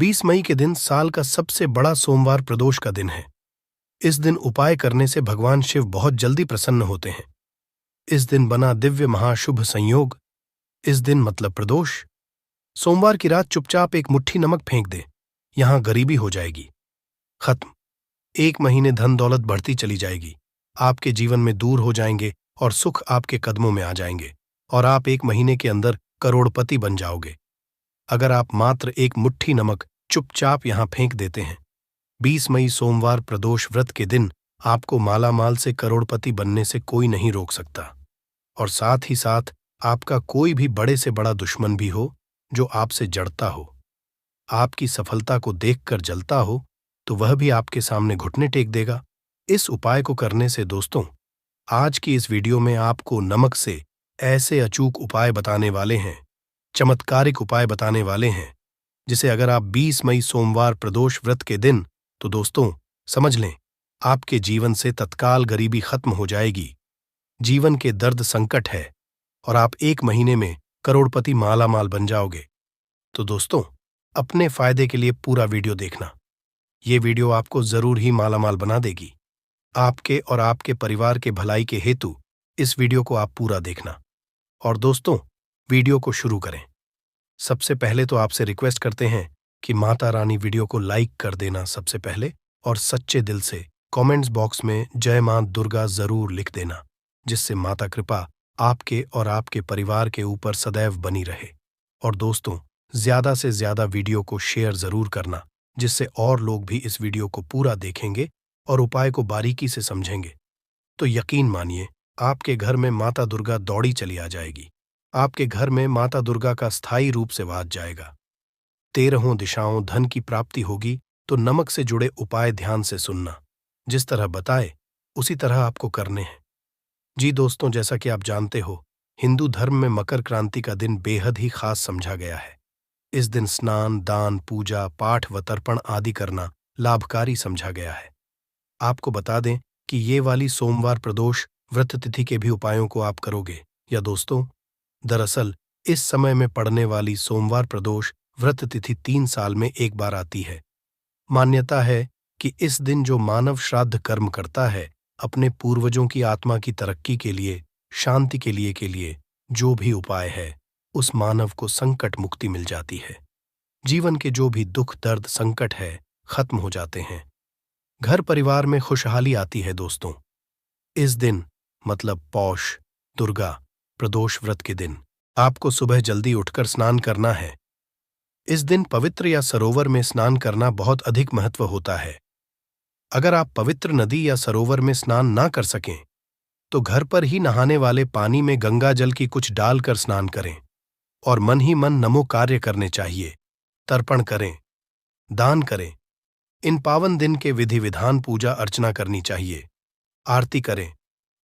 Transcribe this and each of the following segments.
20 मई के दिन साल का सबसे बड़ा सोमवार प्रदोष का दिन है। इस दिन उपाय करने से भगवान शिव बहुत जल्दी प्रसन्न होते हैं। इस दिन बना दिव्य महाशुभ संयोग। इस दिन मतलब प्रदोष। सोमवार की रात चुपचाप एक मुट्ठी नमक फेंक दे, यहां गरीबी हो जाएगी खत्म। 1 महीने धन दौलत बढ़ती चली जाएगी, आपके जीवन में दूर हो जाएंगे और सुख आपके कदमों में आ जाएंगे और आप 1 महीने के अंदर करोड़पति बन जाओगे। अगर आप मात्र एक मुट्ठी नमक चुपचाप यहां फेंक देते हैं। 20 मई सोमवार प्रदोष व्रत के दिन आपको मालामाल से करोड़पति बनने से कोई नहीं रोक सकता। और साथ ही साथ आपका कोई भी बड़े से बड़ा दुश्मन भी हो जो आपसे जड़ता हो, आपकी सफलता को देखकर जलता हो, तो वह भी आपके सामने घुटने टेक देगा। इस उपाय को करने से दोस्तों, आज की इस वीडियो में आपको नमक से ऐसे अचूक उपाय बताने वाले हैं, चमत्कारिक उपाय बताने वाले हैं, जिसे अगर आप 20 मई सोमवार प्रदोष व्रत के दिन, तो दोस्तों समझ लें, आपके जीवन से तत्काल गरीबी खत्म हो जाएगी। जीवन के दर्द संकट है और आप 1 महीने में करोड़पति मालामाल बन जाओगे। तो दोस्तों, अपने फायदे के लिए पूरा वीडियो देखना। ये वीडियो आपको जरूर ही मालामाल बना देगी। आपके और आपके परिवार के भलाई के हेतु इस वीडियो को आप पूरा देखना। और दोस्तों, वीडियो को शुरू करें। सबसे पहले तो आपसे रिक्वेस्ट करते हैं कि माता रानी वीडियो को लाइक कर देना सबसे पहले, और सच्चे दिल से कमेंट्स बॉक्स में जय मां दुर्गा जरूर लिख देना, जिससे माता कृपा आपके और आपके परिवार के ऊपर सदैव बनी रहे। और दोस्तों, ज्यादा से ज्यादा वीडियो को शेयर जरूर करना, जिससे और लोग भी इस वीडियो को पूरा देखेंगे और उपाय को बारीकी से समझेंगे। तो यकीन मानिए, आपके घर में माता दुर्गा दौड़ी चली आ जाएगी। आपके घर में माता दुर्गा का स्थायी रूप से वास जाएगा। 13 दिशाओं धन की प्राप्ति होगी। तो नमक से जुड़े उपाय ध्यान से सुनना, जिस तरह बताए उसी तरह आपको करने हैं। जी दोस्तों, जैसा कि आप जानते हो, हिंदू धर्म में मकर क्रांति का दिन बेहद ही खास समझा गया है। इस दिन स्नान, दान, पूजा पाठ व तर्पण आदि करना लाभकारी समझा गया है। आपको बता दें कि ये वाली सोमवार प्रदोष व्रत तिथि के भी उपायों को आप करोगे या दोस्तों, दरअसल इस समय में पड़ने वाली सोमवार प्रदोष व्रत तिथि 3 साल में एक बार आती है। मान्यता है कि इस दिन जो मानव श्राद्ध कर्म करता है, अपने पूर्वजों की आत्मा की तरक्की के लिए, शांति के लिए जो भी उपाय है, उस मानव को संकट मुक्ति मिल जाती है। जीवन के जो भी दुख दर्द संकट है, खत्म हो जाते हैं। घर परिवार में खुशहाली आती है दोस्तों। इस दिन मतलब पौष दुर्गा प्रदोष व्रत के दिन आपको सुबह जल्दी उठकर स्नान करना है। इस दिन पवित्र या सरोवर में स्नान करना बहुत अधिक महत्व होता है। अगर आप पवित्र नदी या सरोवर में स्नान ना कर सकें, तो घर पर ही नहाने वाले पानी में गंगा जल की कुछ डालकर स्नान करें और मन ही मन नमो कार्य करने चाहिए। तर्पण करें, दान करें। इन पावन दिन के विधि विधान पूजा अर्चना करनी चाहिए। आरती करें,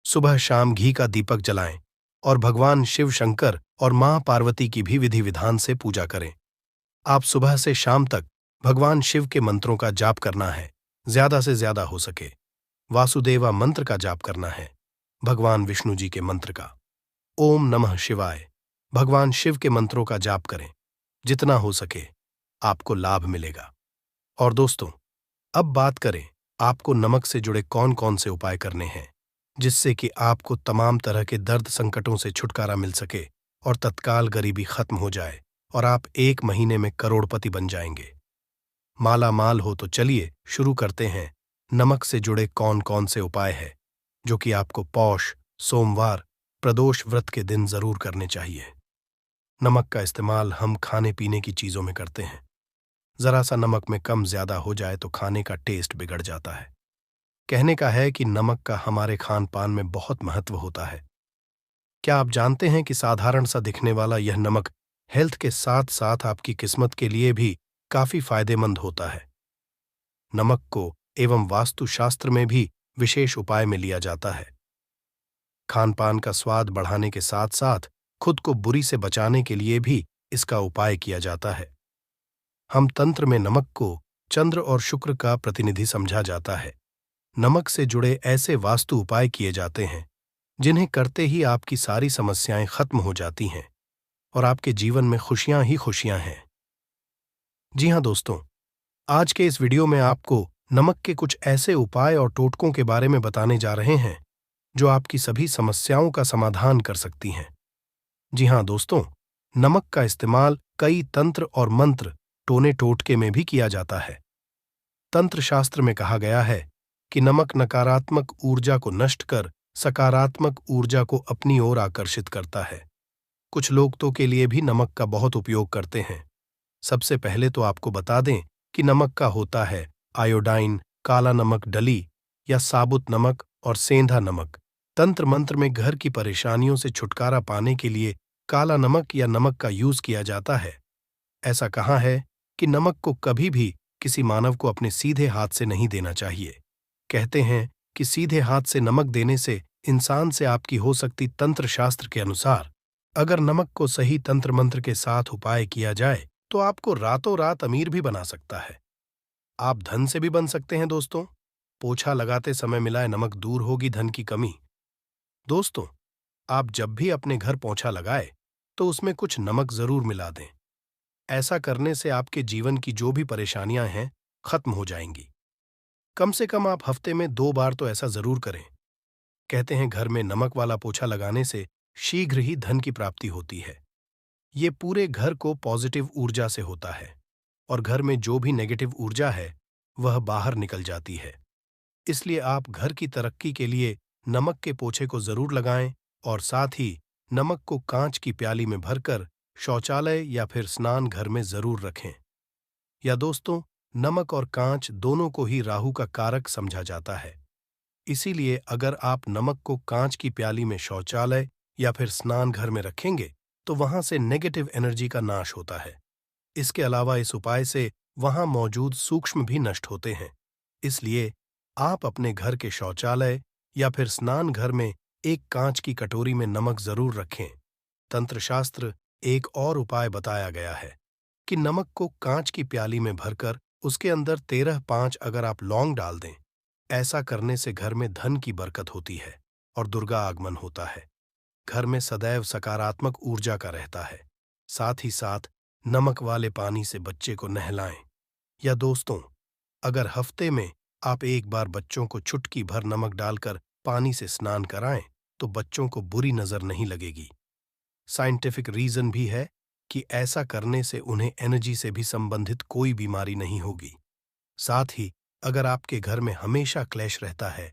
सुबह शाम घी का दीपक जलाएं और भगवान शिव शंकर और मां पार्वती की भी विधि विधान से पूजा करें। आप सुबह से शाम तक भगवान शिव के मंत्रों का जाप करना है, ज्यादा से ज्यादा हो सके। वासुदेवा मंत्र का जाप करना है, भगवान विष्णु जी के मंत्र का। ओम नमः शिवाय, भगवान शिव के मंत्रों का जाप करें। जितना हो सके आपको लाभ मिलेगा। और दोस्तों, अब बात करें आपको नमक से जुड़े कौन कौन से उपाय करने हैं, जिससे कि आपको तमाम तरह के दर्द संकटों से छुटकारा मिल सके और तत्काल गरीबी खत्म हो जाए और आप 1 महीने में करोड़पति बन जाएंगे, माला माल हो। तो चलिए शुरू करते हैं। नमक से जुड़े कौन कौन से उपाय हैं जो कि आपको पौष सोमवार प्रदोष व्रत के दिन जरूर करने चाहिए। नमक का इस्तेमाल हम खाने पीने की चीजों में करते हैं। जरा सा नमक में कम ज्यादा हो जाए तो खाने का टेस्ट बिगड़ जाता है। कहने का है कि नमक का हमारे खान पान में बहुत महत्व होता है। क्या आप जानते हैं कि साधारण सा दिखने वाला यह नमक हेल्थ के साथ साथ आपकी किस्मत के लिए भी काफी फायदेमंद होता है। नमक को एवं वास्तुशास्त्र में भी विशेष उपाय में लिया जाता है। खान पान का स्वाद बढ़ाने के साथ साथ खुद को बुरी से बचाने के लिए भी इसका उपाय किया जाता है। हम तंत्र में नमक को चंद्र और शुक्र का प्रतिनिधि समझा जाता है। नमक से जुड़े ऐसे वास्तु उपाय किए जाते हैं जिन्हें करते ही आपकी सारी समस्याएं खत्म हो जाती हैं और आपके जीवन में खुशियां ही खुशियां हैं। जी हाँ दोस्तों, आज के इस वीडियो में आपको नमक के कुछ ऐसे उपाय और टोटकों के बारे में बताने जा रहे हैं जो आपकी सभी समस्याओं का समाधान कर सकती हैं। जी हाँ दोस्तों, नमक का इस्तेमाल कई तंत्र और मंत्र टोने टोटके में भी किया जाता है। तंत्र शास्त्र में कहा गया है कि नमक नकारात्मक ऊर्जा को नष्ट कर सकारात्मक ऊर्जा को अपनी ओर आकर्षित करता है। कुछ लोग तो के लिए भी नमक का बहुत उपयोग करते हैं। सबसे पहले तो आपको बता दें कि नमक का होता है आयोडाइन, काला नमक डली या साबुत नमक और सेंधा नमक। तंत्र मंत्र में घर की परेशानियों से छुटकारा पाने के लिए काला नमक या नमक का यूज किया जाता है। ऐसा कहा है कि नमक को कभी भी किसी मानव को अपने सीधे हाथ से नहीं देना चाहिए। कहते हैं कि सीधे हाथ से नमक देने से इंसान से आपकी हो सकती तंत्र शास्त्र के अनुसार अगर नमक को सही तंत्र मंत्र के साथ उपाय किया जाए तो आपको रातों रात अमीर भी बना सकता है। आप धन से भी बन सकते हैं दोस्तों। पोछा लगाते समय मिलाए नमक दूर होगी धन की कमी। दोस्तों, आप जब भी अपने घर पोछा लगाए तो उसमें कुछ नमक जरूर मिला दें। ऐसा करने से आपके जीवन की जो भी परेशानियां हैं खत्म हो जाएंगी। कम से कम आप हफ्ते में 2 बार तो ऐसा जरूर करें। कहते हैं घर में नमक वाला पोछा लगाने से शीघ्र ही धन की प्राप्ति होती है। ये पूरे घर को पॉजिटिव ऊर्जा से होता है और घर में जो भी नेगेटिव ऊर्जा है वह बाहर निकल जाती है। इसलिए आप घर की तरक्की के लिए नमक के पोछे को जरूर लगाएं और साथ ही नमक को कांच की प्याली में भरकर शौचालय या फिर स्नान घर में जरूर रखें। या दोस्तों, नमक और कांच दोनों को ही राहु का कारक समझा जाता है। इसीलिए अगर आप नमक को कांच की प्याली में शौचालय या फिर स्नान घर में रखेंगे तो वहां से नेगेटिव एनर्जी का नाश होता है। इसके अलावा इस उपाय से वहां मौजूद सूक्ष्म भी नष्ट होते हैं। इसलिए आप अपने घर के शौचालय या फिर स्नान घर में एक कांच की कटोरी में नमक जरूर रखें। तंत्रशास्त्र एक और उपाय बताया गया है कि नमक को कांच की प्याली में भरकर उसके अंदर 13-5 अगर आप लौंग डाल दें। ऐसा करने से घर में धन की बरकत होती है और दुर्गा आगमन होता है। घर में सदैव सकारात्मक ऊर्जा का रहता है। साथ ही साथ नमक वाले पानी से बच्चे को नहलाएं। या दोस्तों, अगर हफ्ते में आप एक बार बच्चों को चुटकी भर नमक डालकर पानी से स्नान कराएं तो बच्चों को बुरी नजर नहीं लगेगी। साइंटिफिक रीजन भी है कि ऐसा करने से उन्हें एनर्जी से भी संबंधित कोई बीमारी नहीं होगी। साथ ही अगर आपके घर में हमेशा क्लेश रहता है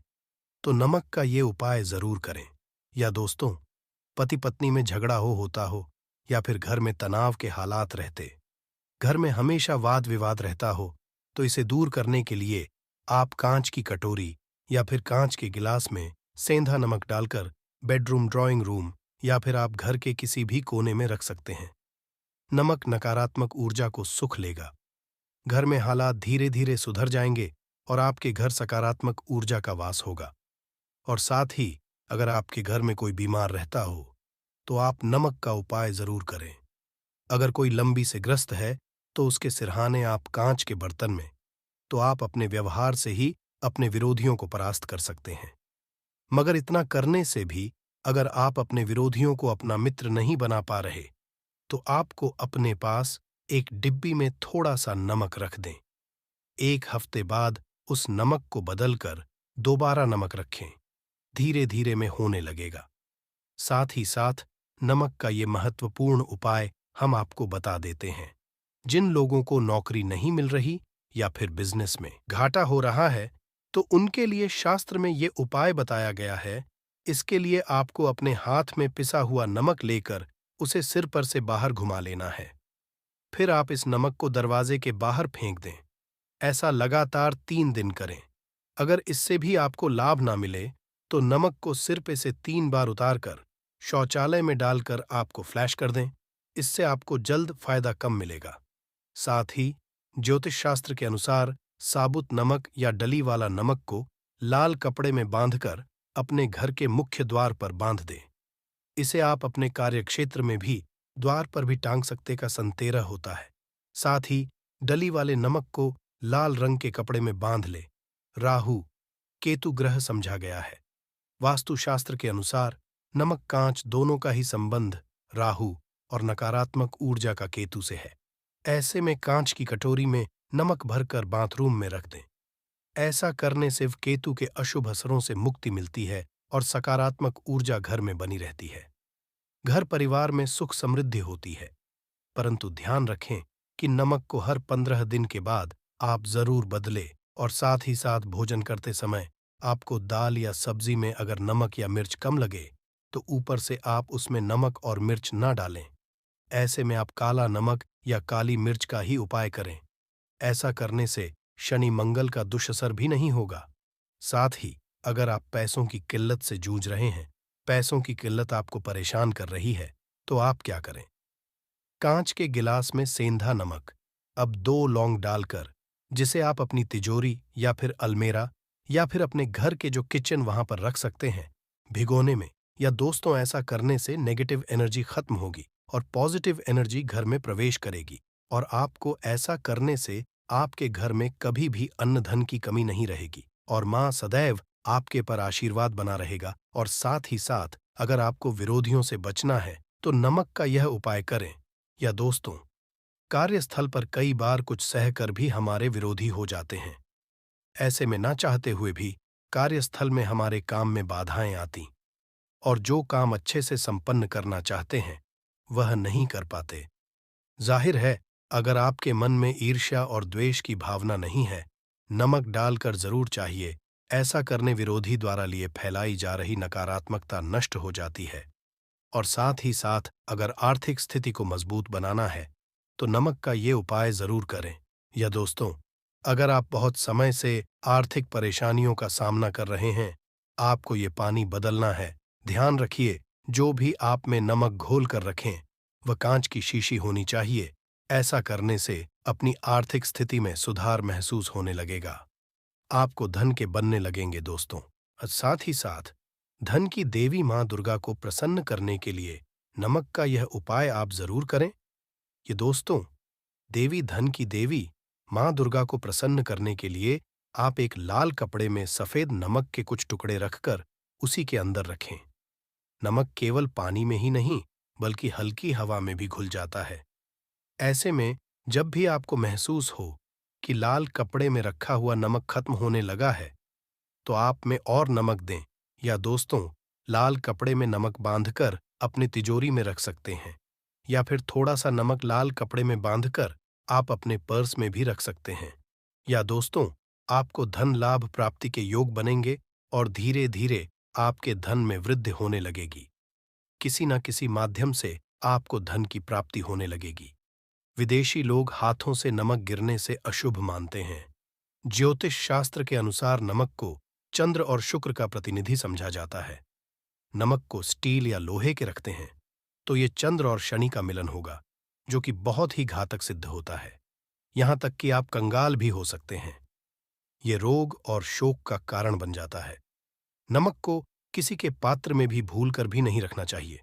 तो नमक का ये उपाय जरूर करें। या दोस्तों, पति पत्नी में झगड़ा होता हो या फिर घर में तनाव के हालात रहते, घर में हमेशा वाद विवाद रहता हो, तो इसे दूर करने के लिए आप कांच की कटोरी या फिर कांच के गिलास में सेंधा नमक डालकर बेडरूम, ड्राइंग रूम या फिर आप घर के किसी भी कोने में रख सकते हैं। नमक नकारात्मक ऊर्जा को सुख लेगा। घर में हालात धीरे धीरे सुधर जाएंगे और आपके घर सकारात्मक ऊर्जा का वास होगा। और साथ ही अगर आपके घर में कोई बीमार रहता हो तो आप नमक का उपाय जरूर करें। अगर कोई लंबी से ग्रस्त है तो उसके सिरहाने आप कांच के बर्तन में, तो आप अपने व्यवहार से ही अपने विरोधियों को परास्त कर सकते हैं। मगर इतना करने से भी अगर आप अपने विरोधियों को अपना मित्र नहीं बना पा रहे तो आपको अपने पास एक डिब्बी में थोड़ा सा नमक रख दें। एक हफ्ते बाद उस नमक को बदलकर दोबारा नमक रखें। धीरे धीरे में होने लगेगा। साथ ही साथ नमक का ये महत्वपूर्ण उपाय हम आपको बता देते हैं। जिन लोगों को नौकरी नहीं मिल रही या फिर बिजनेस में घाटा हो रहा है तो उनके लिए शास्त्र में ये उपाय बताया गया है। इसके लिए आपको अपने हाथ में पिसा हुआ नमक लेकर उसे सिर पर से बाहर घुमा लेना है। फिर आप इस नमक को दरवाजे के बाहर फेंक दें। ऐसा लगातार 3 दिन करें। अगर इससे भी आपको लाभ ना मिले तो नमक को सिर पे से 3 बार उतारकर शौचालय में डालकर आपको फ्लैश कर दें। इससे आपको जल्द फायदा कम मिलेगा। साथ ही ज्योतिष शास्त्र के अनुसार साबुत नमक या डली वाला नमक को लाल कपड़े में बांधकर अपने घर के मुख्य द्वार पर बांध दें। इसे आप अपने कार्यक्षेत्र में भी द्वार पर भी टांग सकते का संतेरह होता है। साथ ही डली वाले नमक को लाल रंग के कपड़े में बांध ले। राहु केतु ग्रह समझा गया है। वास्तुशास्त्र के अनुसार नमक कांच दोनों का ही संबंध राहु और नकारात्मक ऊर्जा का केतु से है। ऐसे में कांच की कटोरी में नमक भरकर बाथरूम में रख दें। ऐसा करने से केतु के अशुभ असरों से मुक्ति मिलती है और सकारात्मक ऊर्जा घर में बनी रहती है। घर परिवार में सुख समृद्धि होती है। परंतु ध्यान रखें कि नमक को हर 15 दिन के बाद आप जरूर बदलें और साथ ही साथ भोजन करते समय आपको दाल या सब्जी में अगर नमक या मिर्च कम लगे तो ऊपर से आप उसमें नमक और मिर्च ना डालें। ऐसे में आप काला नमक या काली मिर्च का ही उपाय करें। ऐसा करने से शनि मंगल का दुष्असर भी नहीं होगा। साथ ही अगर आप पैसों की किल्लत से जूझ रहे हैं, पैसों की किल्लत आपको परेशान कर रही है, तो आप क्या करें? कांच के गिलास में सेंधा नमक अब 2 लौंग डालकर, जिसे आप अपनी तिजोरी या फिर अलमेरा या फिर अपने घर के जो किचन वहां पर रख सकते हैं, भिगोने में। या दोस्तों, ऐसा करने से नेगेटिव एनर्जी खत्म होगी और पॉजिटिव एनर्जी घर में प्रवेश करेगी और आपको ऐसा करने से आपके घर में कभी भी अन्न धन की कमी नहीं रहेगी और मां सदैव आपके पर आशीर्वाद बना रहेगा। और साथ ही साथ अगर आपको विरोधियों से बचना है तो नमक का यह उपाय करें। या दोस्तों, कार्यस्थल पर कई बार कुछ सहकर भी हमारे विरोधी हो जाते हैं। ऐसे में ना चाहते हुए भी कार्यस्थल में हमारे काम में बाधाएं आती और जो काम अच्छे से संपन्न करना चाहते हैं वह नहीं कर पाते। जाहिर है, अगर आपके मन में ईर्ष्या और द्वेष की भावना नहीं है, नमक डालकर जरूर चाहिए। ऐसा करने विरोधी द्वारा लिए फैलाई जा रही नकारात्मकता नष्ट हो जाती है। और साथ ही साथ अगर आर्थिक स्थिति को मजबूत बनाना है तो नमक का ये उपाय जरूर करें। या दोस्तों, अगर आप बहुत समय से आर्थिक परेशानियों का सामना कर रहे हैं, आपको ये पानी बदलना है। ध्यान रखिए, जो भी आप में नमक घोल कर रखें वह कांच की शीशी होनी चाहिए। ऐसा करने से अपनी आर्थिक स्थिति में सुधार महसूस होने लगेगा। आपको धन के बनने लगेंगे दोस्तों। और साथ ही साथ धन की देवी मां दुर्गा को प्रसन्न करने के लिए नमक का यह उपाय आप जरूर करें। ये दोस्तों, देवी धन की देवी मां दुर्गा को प्रसन्न करने के लिए आप एक लाल कपड़े में सफेद नमक के कुछ टुकड़े रखकर उसी के अंदर रखें। नमक केवल पानी में ही नहीं बल्कि हल्की हवा में भी घुल जाता है। ऐसे में जब भी आपको महसूस हो कि लाल कपड़े में रखा हुआ नमक खत्म होने लगा है तो आप में और नमक दें। या दोस्तों, लाल कपड़े में नमक बांधकर अपनी तिजोरी में रख सकते हैं या फिर थोड़ा सा नमक लाल कपड़े में बांधकर आप अपने पर्स में भी रख सकते हैं। या दोस्तों, आपको धन लाभ प्राप्ति के योग बनेंगे और धीरे धीरे आपके धन में वृद्धि होने लगेगी। किसी न किसी माध्यम से आपको धन की प्राप्ति होने लगेगी। विदेशी लोग हाथों से नमक गिरने से अशुभ मानते हैं। ज्योतिष शास्त्र के अनुसार नमक को चंद्र और शुक्र का प्रतिनिधि समझा जाता है। नमक को स्टील या लोहे के रखते हैं तो ये चंद्र और शनि का मिलन होगा, जो कि बहुत ही घातक सिद्ध होता है। यहां तक कि आप कंगाल भी हो सकते हैं। ये रोग और शोक का कारण बन जाता है। नमक को किसी के पात्र में भी भूलकर भी नहीं रखना चाहिए।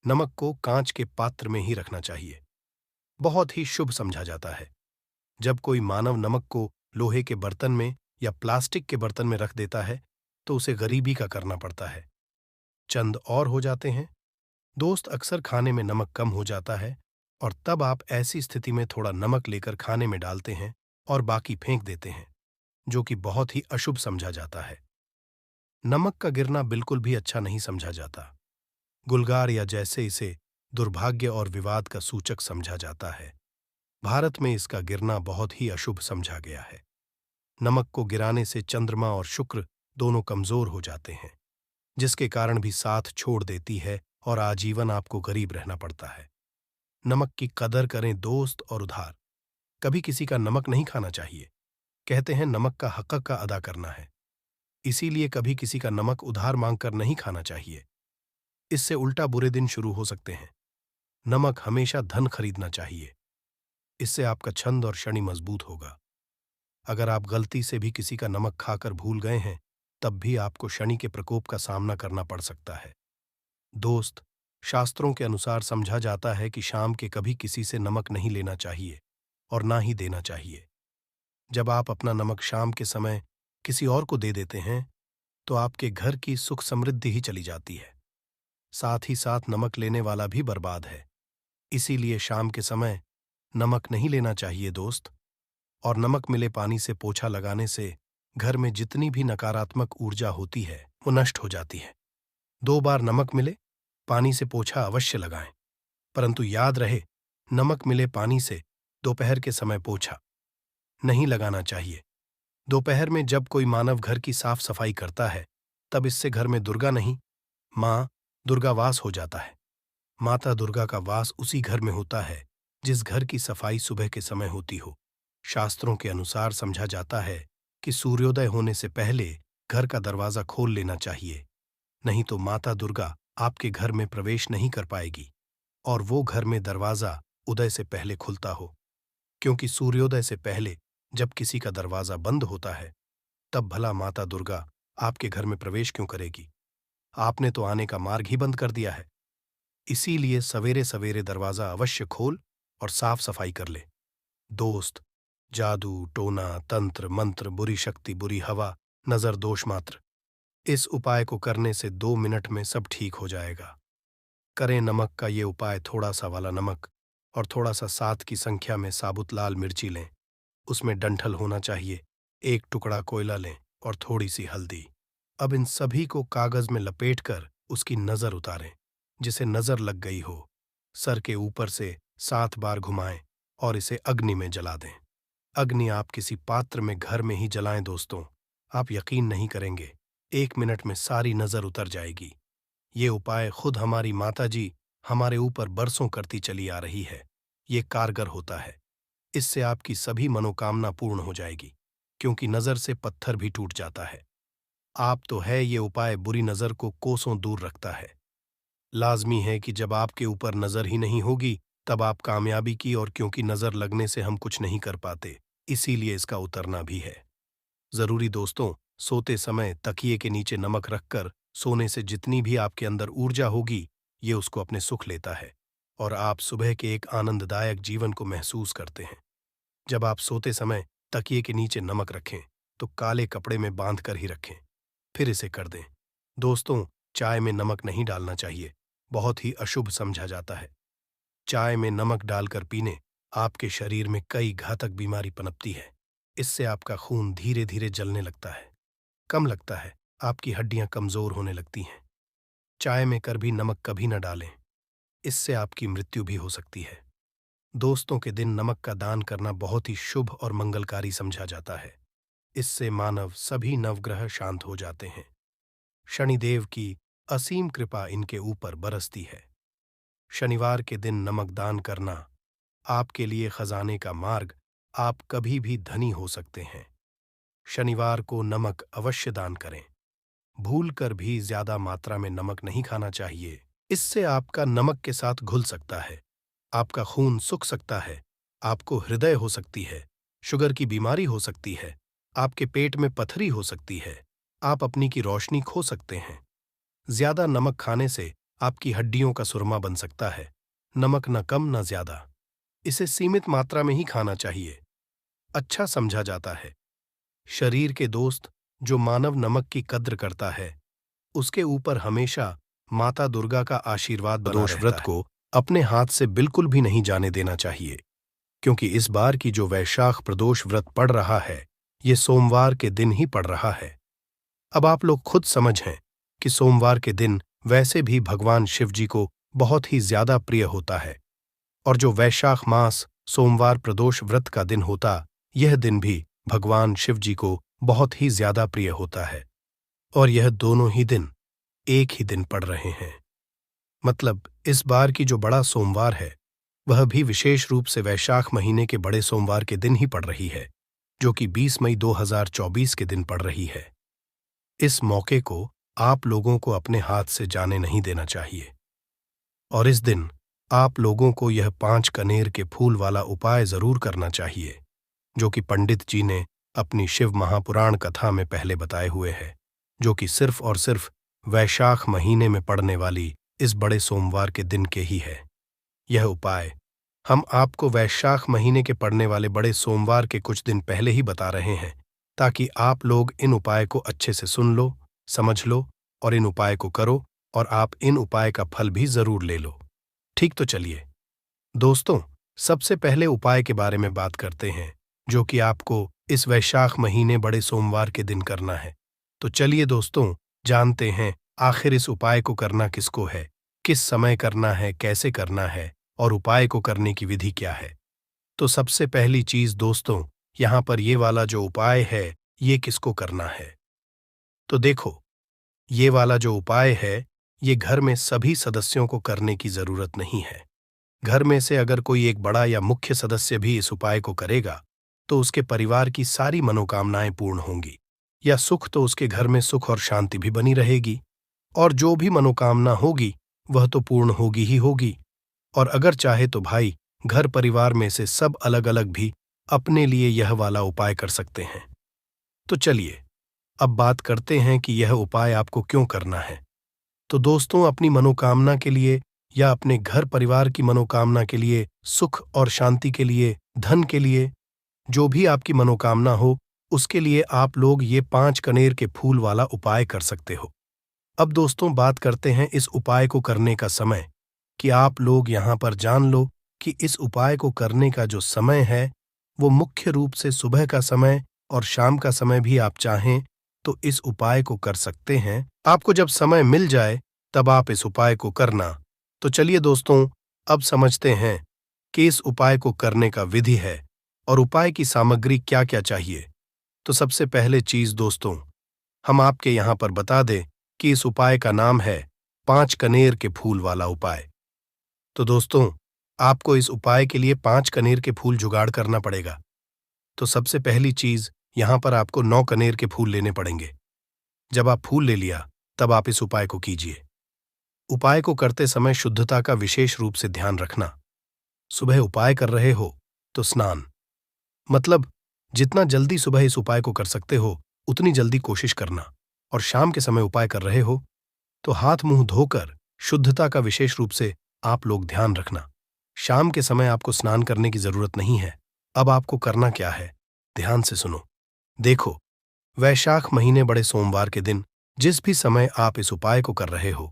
नमक को कांच के पात्र में ही रखना चाहिए। बहुत ही शुभ समझा जाता है। जब कोई मानव नमक को लोहे के बर्तन में या प्लास्टिक के बर्तन में रख देता है तो उसे गरीबी का करना पड़ता है। चंद और हो जाते हैं। दोस्त, अक्सर खाने में नमक कम हो जाता है और तब आप ऐसी स्थिति में थोड़ा नमक लेकर खाने में डालते हैं और बाकी फेंक देते हैं, जो कि बहुत ही अशुभ समझा जाता है। नमक का गिरना बिल्कुल भी अच्छा नहीं समझा जाता। गुलगार या जैसे इसे दुर्भाग्य और विवाद का सूचक समझा जाता है। भारत में इसका गिरना बहुत ही अशुभ समझा गया है। नमक को गिराने से चंद्रमा और शुक्र दोनों कमजोर हो जाते हैं, जिसके कारण भी साथ छोड़ देती है और आजीवन आपको गरीब रहना पड़ता है। नमक की कदर करें दोस्त और उधार कभी किसी का नमक नहीं खाना चाहिए। कहते हैं नमक का हक का अदा करना है, इसीलिए कभी किसी का नमक उधार मांगकर नहीं खाना चाहिए। इससे उल्टा बुरे दिन शुरू हो सकते हैं। नमक हमेशा धन खरीदना चाहिए, इससे आपका छंद और शनि मजबूत होगा। अगर आप गलती से भी किसी का नमक खाकर भूल गए हैं तब भी आपको शनि के प्रकोप का सामना करना पड़ सकता है। दोस्त, शास्त्रों के अनुसार समझा जाता है कि शाम के कभी किसी से नमक नहीं लेना चाहिए और ना ही देना चाहिए। जब आप अपना नमक शाम के समय किसी और को दे देते हैं तो आपके घर की सुख समृद्धि ही चली जाती है। साथ ही साथ नमक लेने वाला भी बर्बाद है। इसीलिए शाम के समय नमक नहीं लेना चाहिए दोस्त। और नमक मिले पानी से पोछा लगाने से घर में जितनी भी नकारात्मक ऊर्जा होती है वो नष्ट हो जाती है। 2 बार नमक मिले पानी से पोछा अवश्य लगाएं, परंतु याद रहे नमक मिले पानी से दोपहर के समय पोछा नहीं लगाना चाहिए। दोपहर में जब कोई मानव घर की साफ सफाई करता है तब इससे घर में दुर्गा नहीं, मां दुर्गा वास हो जाता है। माता दुर्गा का वास उसी घर में होता है जिस घर की सफाई सुबह के समय होती हो। शास्त्रों के अनुसार समझा जाता है कि सूर्योदय होने से पहले घर का दरवाजा खोल लेना चाहिए, नहीं तो माता दुर्गा आपके घर में प्रवेश नहीं कर पाएगी। और वो घर में दरवाजा उदय से पहले खुलता हो, क्योंकि सूर्योदय से पहले जब किसी का दरवाजा बंद होता है तब भला माता दुर्गा आपके घर में प्रवेश क्यों करेगी? आपने तो आने का मार्ग ही बंद कर दिया है। इसीलिए सवेरे सवेरे दरवाजा अवश्य खोल और साफ सफाई कर ले। दोस्त, जादू टोना तंत्र मंत्र बुरी शक्ति बुरी हवा नजर दोष मात्र, इस उपाय को करने से 2 मिनट में सब ठीक हो जाएगा। करें नमक का ये उपाय। थोड़ा सा वाला नमक और थोड़ा सा 7 की संख्या में साबुत लाल मिर्ची लें, उसमें डंठल होना चाहिए। 1 टुकड़ा कोयला लें और थोड़ी सी हल्दी। अब इन सभी को कागज में लपेटकर उसकी नजर उतारें। जिसे नजर लग गई हो सर के ऊपर से 7 बार घुमाएं और इसे अग्नि में जला दें। अग्नि आप किसी पात्र में घर में ही जलाएं दोस्तों, आप यकीन नहीं करेंगे 1 मिनट में सारी नजर उतर जाएगी। ये उपाय खुद हमारी माताजी हमारे ऊपर बरसों करती चली आ रही है। ये कारगर होता है। इससे आपकी सभी मनोकामना पूर्ण हो जाएगी, क्योंकि नजर से पत्थर भी टूट जाता है। आप तो है ये उपाय बुरी नजर को कोसों दूर रखता है। लाजमी है कि जब आपके ऊपर नजर ही नहीं होगी तब आप कामयाबी की, और क्योंकि नजर लगने से हम कुछ नहीं कर पाते इसीलिए इसका उतरना भी है जरूरी। दोस्तों, सोते समय तकिए के नीचे नमक रखकर सोने से जितनी भी आपके अंदर ऊर्जा होगी ये उसको अपने सुख लेता है और आप सुबह के एक आनंददायक जीवन को महसूस करते हैं। जब आप सोते समय तकिए के नीचे नमक रखें तो काले कपड़े में बांध कर ही रखें, फिर इसे कर दें। दोस्तों, चाय में नमक नहीं डालना चाहिए, बहुत ही अशुभ समझा जाता है। चाय में नमक डालकर पीने आपके शरीर में कई घातक बीमारी पनपती है। इससे आपका खून धीरे धीरे जलने लगता है, कम लगता है, आपकी हड्डियां कमजोर होने लगती हैं। चाय में कर भी नमक कभी न डालें, इससे आपकी मृत्यु भी हो सकती है। दोस्तों के दिन नमक का दान करना बहुत ही शुभ और मंगलकारी समझा जाता है। इससे मानव सभी नवग्रह शांत हो जाते हैं। शनिदेव की असीम कृपा इनके ऊपर बरसती है। शनिवार के दिन नमक दान करना आपके लिए खजाने का मार्ग, आप कभी भी धनी हो सकते हैं। शनिवार को नमक अवश्य दान करें। भूल कर भी ज्यादा मात्रा में नमक नहीं खाना चाहिए। इससे आपका नमक के साथ घुल सकता है, आपका खून सूख सकता है, आपको हृदय हो सकती है, शुगर की बीमारी हो सकती है, आपके पेट में पथरी हो सकती है, आप अपनी की रोशनी खो सकते हैं। ज्यादा नमक खाने से आपकी हड्डियों का सुरमा बन सकता है। नमक न कम न ज्यादा, इसे सीमित मात्रा में ही खाना चाहिए, अच्छा समझा जाता है। शरीर के दोस्त, जो मानव नमक की कद्र करता है उसके ऊपर हमेशा माता दुर्गा का आशीर्वाद बना रहता है। व्रत को अपने हाथ से बिल्कुल भी नहीं जाने देना चाहिए, क्योंकि इस बार की जो वैशाख प्रदोष व्रत पड़ रहा है ये सोमवार के दिन ही पड़ रहा है। अब आप लोग खुद समझें कि सोमवार के दिन वैसे भी भगवान शिव जी को बहुत ही ज्यादा प्रिय होता है, और जो वैशाख मास सोमवार प्रदोष व्रत का दिन होता यह दिन भी भगवान शिव जी को बहुत ही ज्यादा प्रिय होता है। और यह दोनों ही दिन एक ही दिन पड़ रहे हैं। मतलब इस बार की जो बड़ा सोमवार है वह भी विशेष रूप से वैशाख महीने के बड़े सोमवार के दिन ही पड़ रही है, जो कि 20 मई 2024 के दिन पड़ रही है। इस मौके को आप लोगों को अपने हाथ से जाने नहीं देना चाहिए, और इस दिन आप लोगों को यह 5 कनेर के फूल वाला उपाय जरूर करना चाहिए, जो कि पंडित जी ने अपनी शिव महापुराण कथा में पहले बताए हुए हैं, जो कि सिर्फ और सिर्फ वैशाख महीने में पड़ने वाली इस बड़े सोमवार के दिन के ही है। यह उपाय हम आपको वैशाख महीने के पड़ने वाले बड़े सोमवार के कुछ दिन पहले ही बता रहे हैं, ताकि आप लोग इन उपाय को अच्छे से सुन लो, समझ लो और इन उपाय को करो, और आप इन उपाय का फल भी जरूर ले लो। ठीक तो चलिए दोस्तों, सबसे पहले उपाय के बारे में बात करते हैं, जो कि आपको इस वैशाख महीने बड़े सोमवार के दिन करना है। तो चलिए दोस्तों, जानते हैं आखिर इस उपाय को करना किसको है, किस समय करना है, कैसे करना है और उपाय को करने की विधि क्या है। तो सबसे पहली चीज दोस्तों, यहाँ पर ये वाला जो उपाय है, ये किसको करना है। तो देखो, ये वाला जो उपाय है, ये घर में सभी सदस्यों को करने की जरूरत नहीं है। घर में से अगर कोई एक बड़ा या मुख्य सदस्य भी इस उपाय को करेगा, तो उसके परिवार की सारी मनोकामनाएं पूर्ण होंगी, या सुख तो उसके घर में सुख और शांति भी बनी रहेगी, और जो भी मनोकामना होगी वह तो पूर्ण होगी ही होगी। और अगर चाहे तो भाई, घर परिवार में से सब अलग अलग भी अपने लिए यह वाला उपाय कर सकते हैं। तो चलिए अब बात करते हैं कि यह उपाय आपको क्यों करना है। तो दोस्तों, अपनी मनोकामना के लिए या अपने घर परिवार की मनोकामना के लिए, सुख और शांति के लिए, धन के लिए, जो भी आपकी मनोकामना हो, उसके लिए आप लोग ये 5 कनेर के फूल वाला उपाय कर सकते हो। अब दोस्तों, बात करते हैं इस उपाय को करने का समय, कि आप लोग यहाँ पर जान लो कि इस उपाय को करने का जो समय है, वो मुख्य रूप से सुबह का समय और शाम का समय भी आप चाहें तो इस उपाय को कर सकते हैं। आपको जब समय मिल जाए तब आप इस उपाय को करना। तो चलिए दोस्तों, अब समझते हैं कि इस उपाय को करने का विधि है और उपाय की सामग्री क्या क्या चाहिए। तो सबसे पहले चीज दोस्तों, हम आपके यहाँ पर बता दें कि इस उपाय का नाम है 5 कनेर के फूल वाला उपाय। तो दोस्तों, आपको इस उपाय के लिए 5 कनेर के फूल जुगाड़ करना पड़ेगा। तो सबसे पहली चीज, यहाँ पर आपको 9 कनेर के फूल लेने पड़ेंगे। जब आप फूल ले लिया, तब आप इस उपाय को कीजिए। उपाय को करते समय शुद्धता का विशेष रूप से ध्यान रखना। सुबह उपाय कर रहे हो तो स्नान, मतलब जितना जल्दी सुबह इस उपाय को कर सकते हो उतनी जल्दी कोशिश करना। और शाम के समय उपाय कर रहे हो तो हाथ मुंह धोकर शुद्धता का विशेष रूप से आप लोग ध्यान रखना। शाम के समय आपको स्नान करने की जरूरत नहीं है। अब आपको करना क्या है, ध्यान से सुनो। देखो, वैशाख महीने बड़े सोमवार के दिन जिस भी समय आप इस उपाय को कर रहे हो,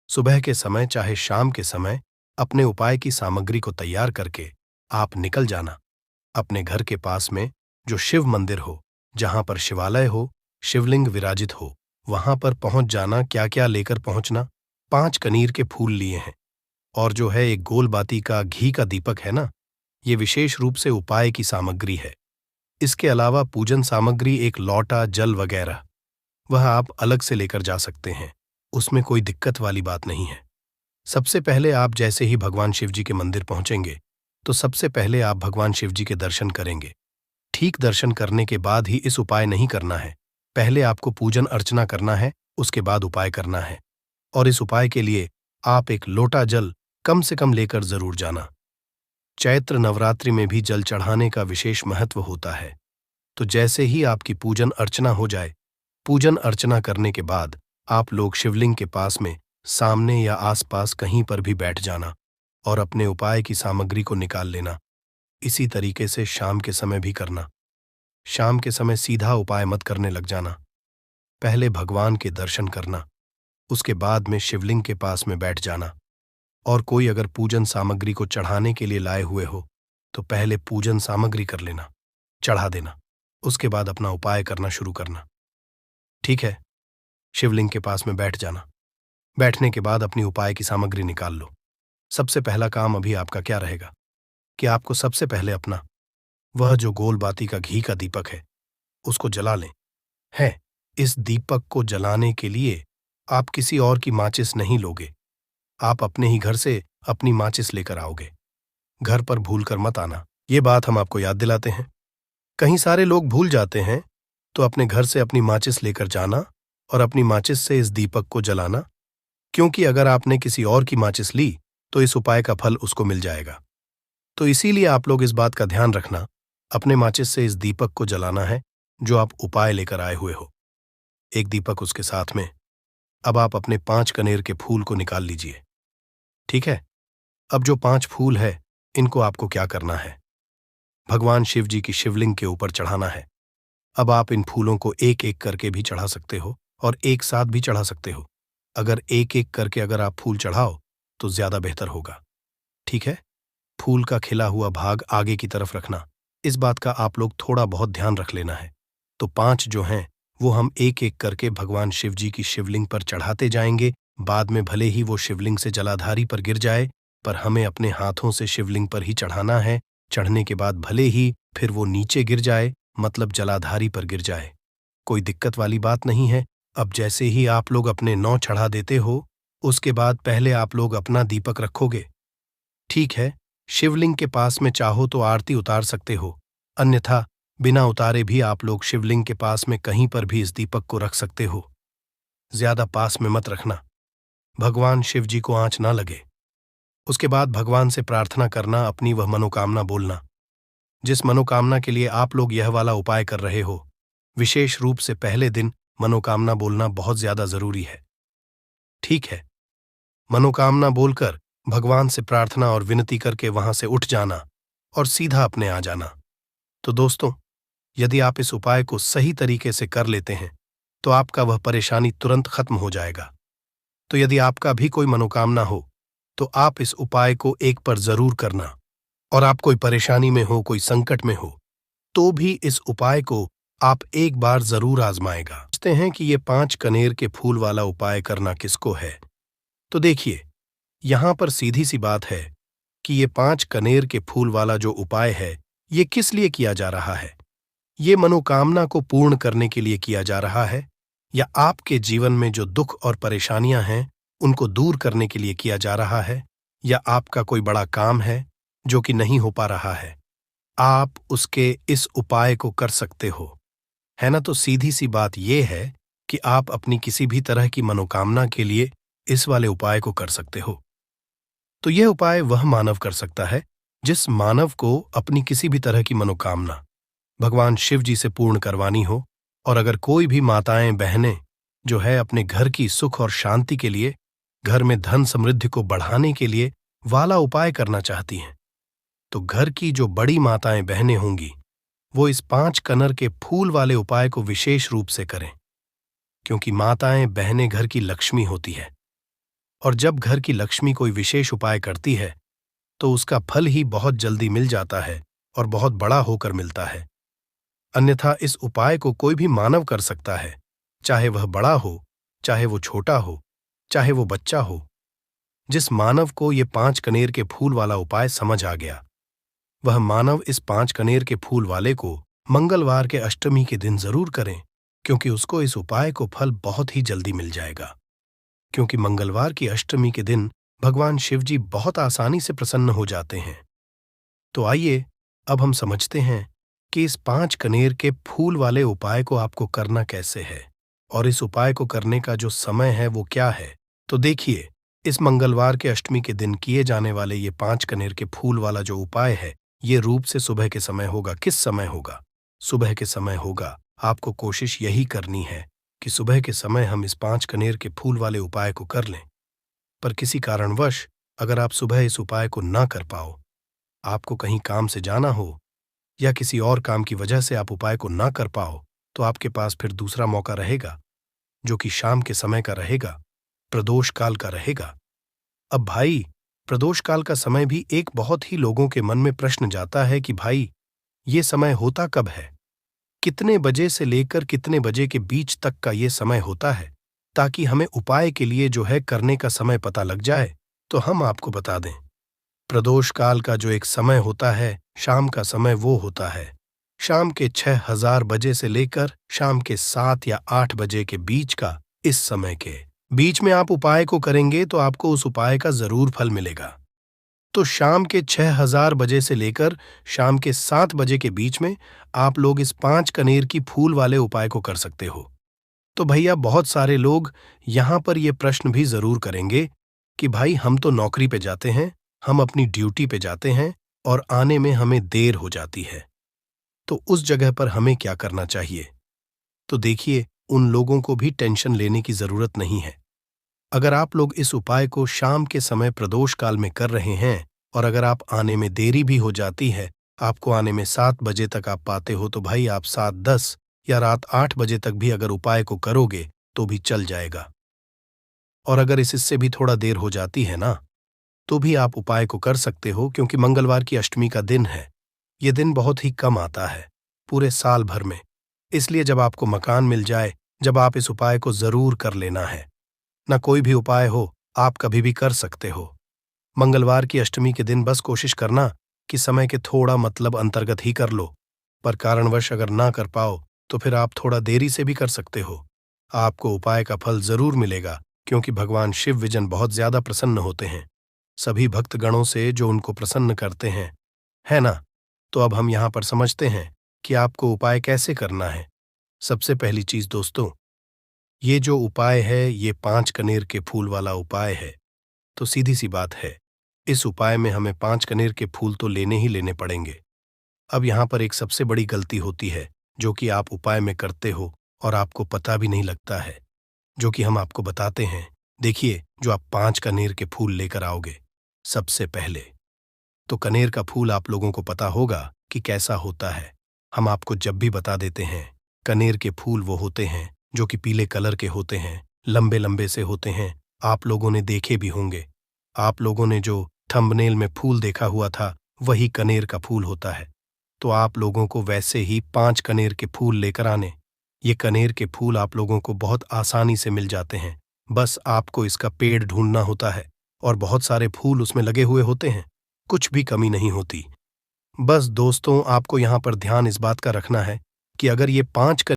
सुबह के समय चाहे शाम के समय, अपने उपाय की सामग्री को तैयार करके आप निकल जाना। अपने घर के पास में जो शिव मंदिर हो, जहां पर शिवालय हो, शिवलिंग विराजित हो, वहां पर पहुंच जाना। क्या क्या लेकर पहुंचना? 5 कनीर के फूल लिए हैं, और जो है एक गोल बाती का घी का दीपक है ना, ये विशेष रूप से उपाय की सामग्री है। इसके अलावा पूजन सामग्री, एक लौटा, जल वगैरह, वह आप अलग से लेकर जा सकते हैं, उसमें कोई दिक्कत वाली बात नहीं है। सबसे पहले आप जैसे ही भगवान शिव जी के मंदिर पहुंचेंगे, तो सबसे पहले आप भगवान शिव जी के दर्शन करेंगे। ठीक दर्शन करने के बाद ही इस उपाय नहीं करना है। पहले आपको पूजन अर्चना करना है, उसके बाद उपाय करना है। और इस उपाय के लिए आप एक लोटा जल कम से कम लेकर जरूर जाना। चैत्र नवरात्रि में भी जल चढ़ाने का विशेष महत्व होता है। तो जैसे ही आपकी पूजन अर्चना हो जाए, पूजन अर्चना करने के बाद आप लोग शिवलिंग के पास में सामने या आसपास कहीं पर भी बैठ जाना और अपने उपाय की सामग्री को निकाल लेना। इसी तरीके से शाम के समय भी करना। शाम के समय सीधा उपाय मत करने लग जाना। पहले भगवान के दर्शन करना, उसके बाद में शिवलिंग के पास में बैठ जाना। और कोई अगर पूजन सामग्री को चढ़ाने के लिए लाए हुए हो, तो पहले पूजन सामग्री कर लेना, चढ़ा देना, उसके बाद अपना उपाय करना शुरू करना। ठीक है, शिवलिंग के पास में बैठ जाना। बैठने के बाद अपनी उपाय की सामग्री निकाल लो। सबसे पहला काम अभी आपका क्या रहेगा कि आपको सबसे पहले अपना वह जो गोल बाती का घी का दीपक है, उसको जला लें। है, इस दीपक को जलाने के लिए आप किसी और की माचिस नहीं लोगे। आप अपने ही घर से अपनी माचिस लेकर आओगे। घर पर भूलकर मत आना, ये बात हम आपको याद दिलाते हैं। कहीं सारे लोग भूल जाते हैं, तो अपने घर से अपनी माचिस लेकर जाना और अपनी माचिस से इस दीपक को जलाना, क्योंकि अगर आपने किसी और की माचिस ली तो इस उपाय का फल उसको मिल जाएगा। तो इसीलिए आप लोग इस बात का ध्यान रखना, अपने माचिस से इस दीपक को जलाना है जो आप उपाय लेकर आए हुए हो। एक दीपक उसके साथ में। अब आप अपने 5 कनेर के फूल को निकाल लीजिए। ठीक है, अब जो 5 फूल है, इनको आपको क्या करना है, भगवान शिव जी की शिवलिंग के ऊपर चढ़ाना है। अब आप इन फूलों को एक एक करके भी चढ़ा सकते हो और एक साथ भी चढ़ा सकते हो। अगर एक एक करके अगर आप फूल चढ़ाओ तो ज्यादा बेहतर होगा। ठीक है, फूल का खिला हुआ भाग आगे की तरफ रखना। इस बात का आप लोग थोड़ा बहुत ध्यान रख लेना है। तो 5 जो हैं वो हम एक एक करके भगवान शिव जी की शिवलिंग पर चढ़ाते जाएंगे। बाद में भले ही वो शिवलिंग से जलाधारी पर गिर जाए, पर हमें अपने हाथों से शिवलिंग पर ही चढ़ाना है। चढ़ने के बाद भले ही फिर वो नीचे गिर जाए, मतलब जलाधारी पर गिर जाए, कोई दिक्कत वाली बात नहीं है। अब जैसे ही आप लोग अपने 9 चढ़ा देते हो, उसके बाद पहले आप लोग अपना दीपक रखोगे। ठीक है, शिवलिंग के पास में चाहो तो आरती उतार सकते हो, अन्यथा बिना उतारे भी आप लोग शिवलिंग के पास में कहीं पर भी इस दीपक को रख सकते हो। ज्यादा पास में मत रखना, भगवान शिव जी को आंच ना लगे। उसके बाद भगवान से प्रार्थना करना, अपनी वह मनोकामना बोलना जिस मनोकामना के लिए आप लोग यह वाला उपाय कर रहे हो। विशेष रूप से पहले दिन मनोकामना बोलना बहुत ज्यादा जरूरी है। ठीक है, मनोकामना बोलकर भगवान से प्रार्थना और विनती करके वहां से उठ जाना और सीधा अपने आ जाना। तो दोस्तों, यदि आप इस उपाय को सही तरीके से कर लेते हैं तो आपका वह परेशानी तुरंत खत्म हो जाएगा। तो यदि आपका भी कोई मनोकामना हो तो आप इस उपाय को एक पर जरूर करना। और आप कोई परेशानी में हो, कोई संकट में हो, तो भी इस उपाय को आप एक बार जरूर आजमाएगा। सोचते हैं कि ये 5 कनेर के फूल वाला उपाय करना किसको है। तो देखिए, यहां पर सीधी सी बात है कि ये 5 कनेर के फूल वाला जो उपाय है, ये किस लिए किया जा रहा है। ये मनोकामना को पूर्ण करने के लिए किया जा रहा है, या आपके जीवन में जो दुख और परेशानियां हैं उनको दूर करने के लिए किया जा रहा है, या आपका कोई बड़ा काम है जो कि नहीं हो पा रहा है, आप उसके इस उपाय को कर सकते हो, है ना। तो सीधी सी बात यह है कि आप अपनी किसी भी तरह की मनोकामना के लिए इस वाले उपाय को कर सकते हो। तो यह उपाय वह मानव कर सकता है जिस मानव को अपनी किसी भी तरह की मनोकामना भगवान शिव जी से पूर्ण करवानी हो। और अगर कोई भी माताएं बहनें जो है अपने घर की सुख और शांति के लिए, घर में धन समृद्धि को बढ़ाने के लिए वाला उपाय करना चाहती हैं, तो घर की जो बड़ी माताएं बहनें होंगी वो इस 5 कनर के फूल वाले उपाय को विशेष रूप से करें, क्योंकि माताएं बहनें घर की लक्ष्मी होती है। और जब घर की लक्ष्मी कोई विशेष उपाय करती है तो उसका फल ही बहुत जल्दी मिल जाता है और बहुत बड़ा होकर मिलता है। अन्यथा इस उपाय को कोई भी मानव कर सकता है, चाहे वह बड़ा हो, चाहे वो छोटा हो, चाहे वो बच्चा हो। जिस मानव को ये 5 कनेर के फूल वाला उपाय समझ आ गया, वह मानव इस 5 कनेर के फूल वाले को मंगलवार के अष्टमी के दिन जरूर करें, क्योंकि उसको इस उपाय को फल बहुत ही जल्दी मिल जाएगा। क्योंकि मंगलवार की अष्टमी के दिन भगवान शिव जी बहुत आसानी से प्रसन्न हो जाते हैं। तो आइए अब हम समझते हैं कि इस 5 कनेर के फूल वाले उपाय को आपको करना कैसे है, और इस उपाय को करने का जो समय है वो क्या है। तो देखिए, इस मंगलवार के अष्टमी के दिन किए जाने वाले ये 5 कनेर के फूल वाला जो उपाय है, ये रूप से सुबह के समय होगा। किस समय होगा? सुबह के समय होगा। आपको कोशिश यही करनी है कि सुबह के समय हम इस 5 कनेर के फूल वाले उपाय को कर लें। पर किसी कारणवश अगर आप सुबह इस उपाय को ना कर पाओ, आपको कहीं काम से जाना हो या किसी और काम की वजह से आप उपाय को ना कर पाओ, तो आपके पास फिर दूसरा मौका रहेगा, जो कि शाम के समय का रहेगा, प्रदोष काल का रहेगा। अब भाई, प्रदोष काल का समय भी एक बहुत ही लोगों के मन में प्रश्न जाता है कि भाई, ये समय होता कब है, कितने बजे से लेकर कितने बजे के बीच तक का ये समय होता है, ताकि हमें उपाय के लिए जो है करने का समय पता लग जाए। तो हम आपको बता दें, प्रदोष काल का जो एक समय होता है, शाम का समय, वो होता है शाम के 6000 बजे से लेकर शाम के 7 या 8 बजे के बीच का। इस समय के बीच में आप उपाय को करेंगे तो आपको उस उपाय का जरूर फल मिलेगा। तो शाम के 6000 बजे से लेकर शाम के 7 बजे के बीच में आप लोग इस 5 कनेर की फूल वाले उपाय को कर सकते हो। तो भैया, बहुत सारे लोग यहां पर यह प्रश्न भी जरूर करेंगे कि भाई, हम तो नौकरी पे जाते हैं, हम अपनी ड्यूटी पे जाते हैं और आने में हमें देर हो जाती है, तो उस जगह पर हमें क्या करना चाहिए। तो देखिए, उन लोगों को भी टेंशन लेने की जरूरत नहीं है। अगर आप लोग इस उपाय को शाम के समय प्रदोष काल में कर रहे हैं और अगर आप आने में देरी भी हो जाती है, आपको आने में 7 बजे तक आप पाते हो, तो भाई आप 7:10 या रात 8 बजे तक भी अगर उपाय को करोगे तो भी चल जाएगा। और अगर इससे भी थोड़ा देर हो जाती है ना, तो भी आप उपाय को कर सकते हो, क्योंकि मंगलवार की अष्टमी का दिन है। ये दिन बहुत ही कम आता है पूरे साल भर में। इसलिए जब आपको मकान मिल जाए, जब आप इस उपाय को जरूर कर लेना है। ना कोई भी उपाय हो, आप कभी भी कर सकते हो। मंगलवार की अष्टमी के दिन बस कोशिश करना कि समय के थोड़ा मतलब अंतर्गत ही कर लो। पर कारणवश अगर ना कर पाओ तो फिर आप थोड़ा देरी से भी कर सकते हो। आपको उपाय का फल जरूर मिलेगा, क्योंकि भगवान शिव विजन बहुत ज्यादा प्रसन्न होते हैं सभी भक्तगणों से जो उनको प्रसन्न करते हैं, है ना। तो अब हम यहाँ पर समझते हैं कि आपको उपाय कैसे करना है। सबसे पहली चीज दोस्तों, ये जो उपाय है ये 5 कनेर के फूल वाला उपाय है। तो सीधी सी बात है, इस उपाय में हमें 5 कनेर के फूल तो लेने ही लेने पड़ेंगे। अब यहाँ पर एक सबसे बड़ी गलती होती है जो कि आप उपाय में करते हो और आपको पता भी नहीं लगता है, जो कि हम आपको बताते हैं। देखिए, जो आप 5 कनेर के फूल लेकर आओगे, सबसे पहले तो कनेर का फूल आप लोगों को पता होगा कि कैसा होता है। हम आपको जब भी बता देते हैं। कनेर के फूल वो होते हैं जो कि पीले कलर के होते हैं, लंबे लंबे से होते हैं। आप लोगों ने देखे भी होंगे। आप लोगों ने जो थंबनेल में फूल देखा हुआ था वही कनेर का फूल होता है। तो आप लोगों को वैसे ही 5 कनेर के फूल लेकर आने। ये कनेर के फूल आप लोगों को बहुत आसानी से मिल जाते हैं। बस आपको इसका पेड़ ढूंढना होता है और बहुत सारे फूल उसमें लगे हुए होते हैं, कुछ भी कमी नहीं होती। बस दोस्तों, आपको यहाँ पर ध्यान इस बात का रखना है कि अगर ये 5